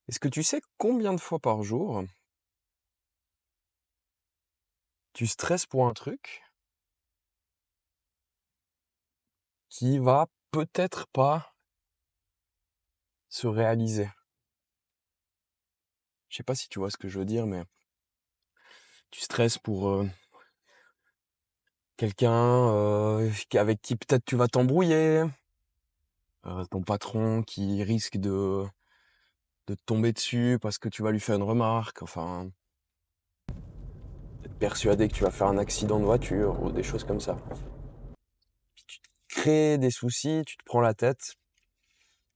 Est-ce que tu sais combien de fois par jour tu stresses pour un truc qui va peut-être pas se réaliser? Je sais pas si tu vois ce que je veux dire, mais tu stresses pour quelqu'un avec qui peut-être tu vas t'embrouiller, ton patron qui risque de te tomber dessus parce que tu vas lui faire une remarque, enfin, être persuadé que tu vas faire un accident de voiture ou des choses comme ça. Puis tu te crées des soucis, tu te prends la tête,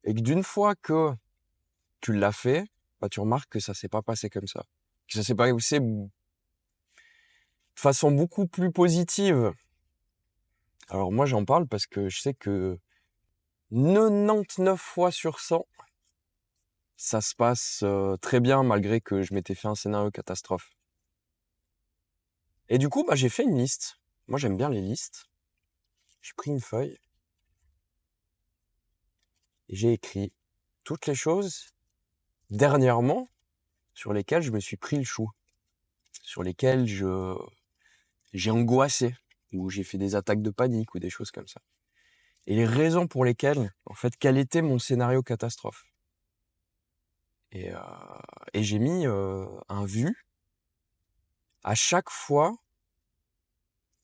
et que d'une fois que tu l'as fait, bah, tu remarques que ça s'est pas passé comme ça. Que ça s'est passé de façon beaucoup plus positive. Alors moi, j'en parle parce que je sais que 99 fois sur 100, ça se passe très bien malgré que je m'étais fait un scénario catastrophe. Et du coup, bah, j'ai fait une liste. Moi, j'aime bien les listes. J'ai pris une feuille et j'ai écrit toutes les choses dernièrement sur lesquelles je me suis pris le chou, sur lesquelles j'ai angoissé, ou j'ai fait des attaques de panique ou des choses comme ça. Et les raisons pour lesquelles, en fait, quel était mon scénario catastrophe. Et, euh, et j'ai mis un vu à chaque fois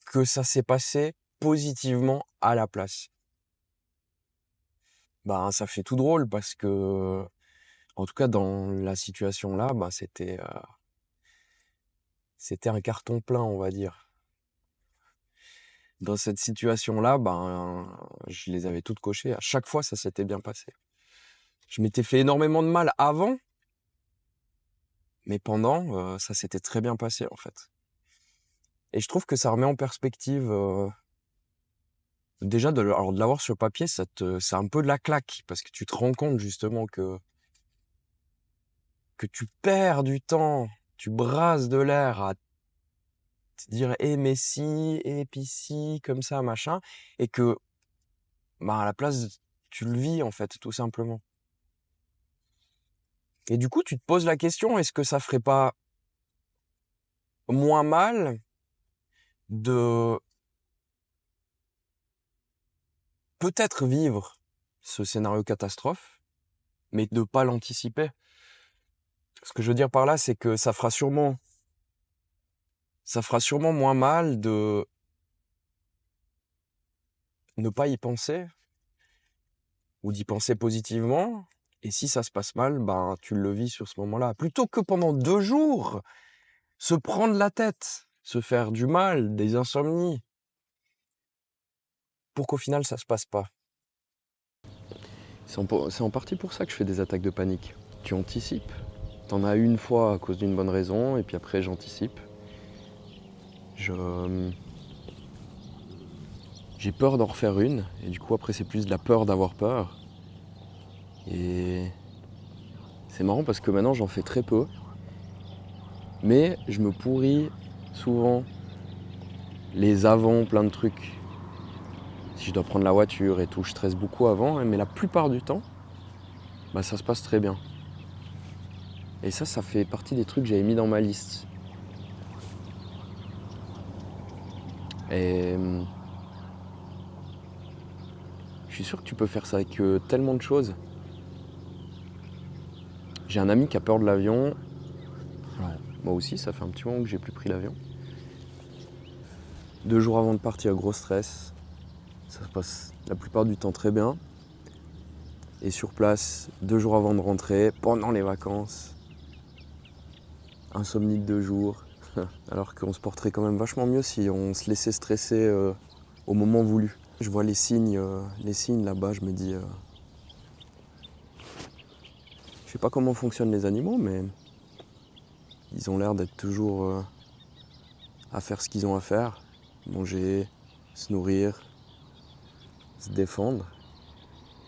que ça s'est passé positivement à la place. Ben, ça fait tout drôle parce que, en tout cas, dans la situation là, bah, c'était un carton plein, on va dire. Dans cette situation là, ben, je les avais toutes cochées. À chaque fois, ça s'était bien passé. Je m'étais fait énormément de mal avant, mais pendant, ça s'était très bien passé, en fait. Et je trouve que ça remet en perspective, déjà alors de l'avoir sur papier, c'est un peu de la claque, parce que tu te rends compte justement que tu perds du temps, tu brasses de l'air à te dire eh mais si, et puis si, comme ça, machin, et que, bah, à la place, tu le vis en fait, tout simplement. Et du coup, tu te poses la question, est-ce que ça ferait pas moins mal de peut-être vivre ce scénario catastrophe, mais de pas l'anticiper? Ce que je veux dire par là, c'est que ça fera sûrement moins mal de ne pas y penser ou d'y penser positivement. Et si ça se passe mal, ben, tu le vis sur ce moment-là. Plutôt que pendant 2 jours, se prendre la tête, se faire du mal, des insomnies, pour qu'au final, ça se passe pas. C'est en partie pour ça que je fais des attaques de panique. Tu anticipes. T'en as une fois à cause d'une bonne raison, et puis après, j'anticipe. J'ai peur d'en refaire une, et du coup, après, c'est plus de la peur d'avoir peur. Et c'est marrant parce que maintenant, j'en fais très peu. Mais je me pourris souvent les avant, plein de trucs. Si je dois prendre la voiture et tout, je stresse beaucoup avant, mais la plupart du temps, bah, ça se passe très bien. Et ça fait partie des trucs que j'avais mis dans ma liste. Et je suis sûr que tu peux faire ça avec tellement de choses. J'ai un ami qui a peur de l'avion. Ouais. Moi aussi, ça fait un petit moment que j'ai plus pris l'avion. 2 jours avant de partir, gros stress. Ça se passe la plupart du temps très bien. Et sur place, 2 jours avant de rentrer, pendant les vacances, insomnie de 2 jours. Alors qu'on se porterait quand même vachement mieux si on se laissait stresser au moment voulu. Je vois les signes là-bas, je me dis... je sais pas comment fonctionnent les animaux, mais ils ont l'air d'être toujours à faire ce qu'ils ont à faire. Manger, se nourrir, se défendre.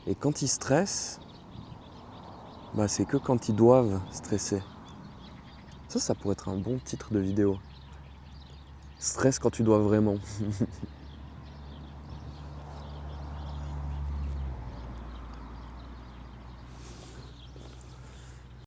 Et quand ils stressent, bah c'est que quand ils doivent stresser. Ça pourrait être un bon titre de vidéo. Stress quand tu dois vraiment.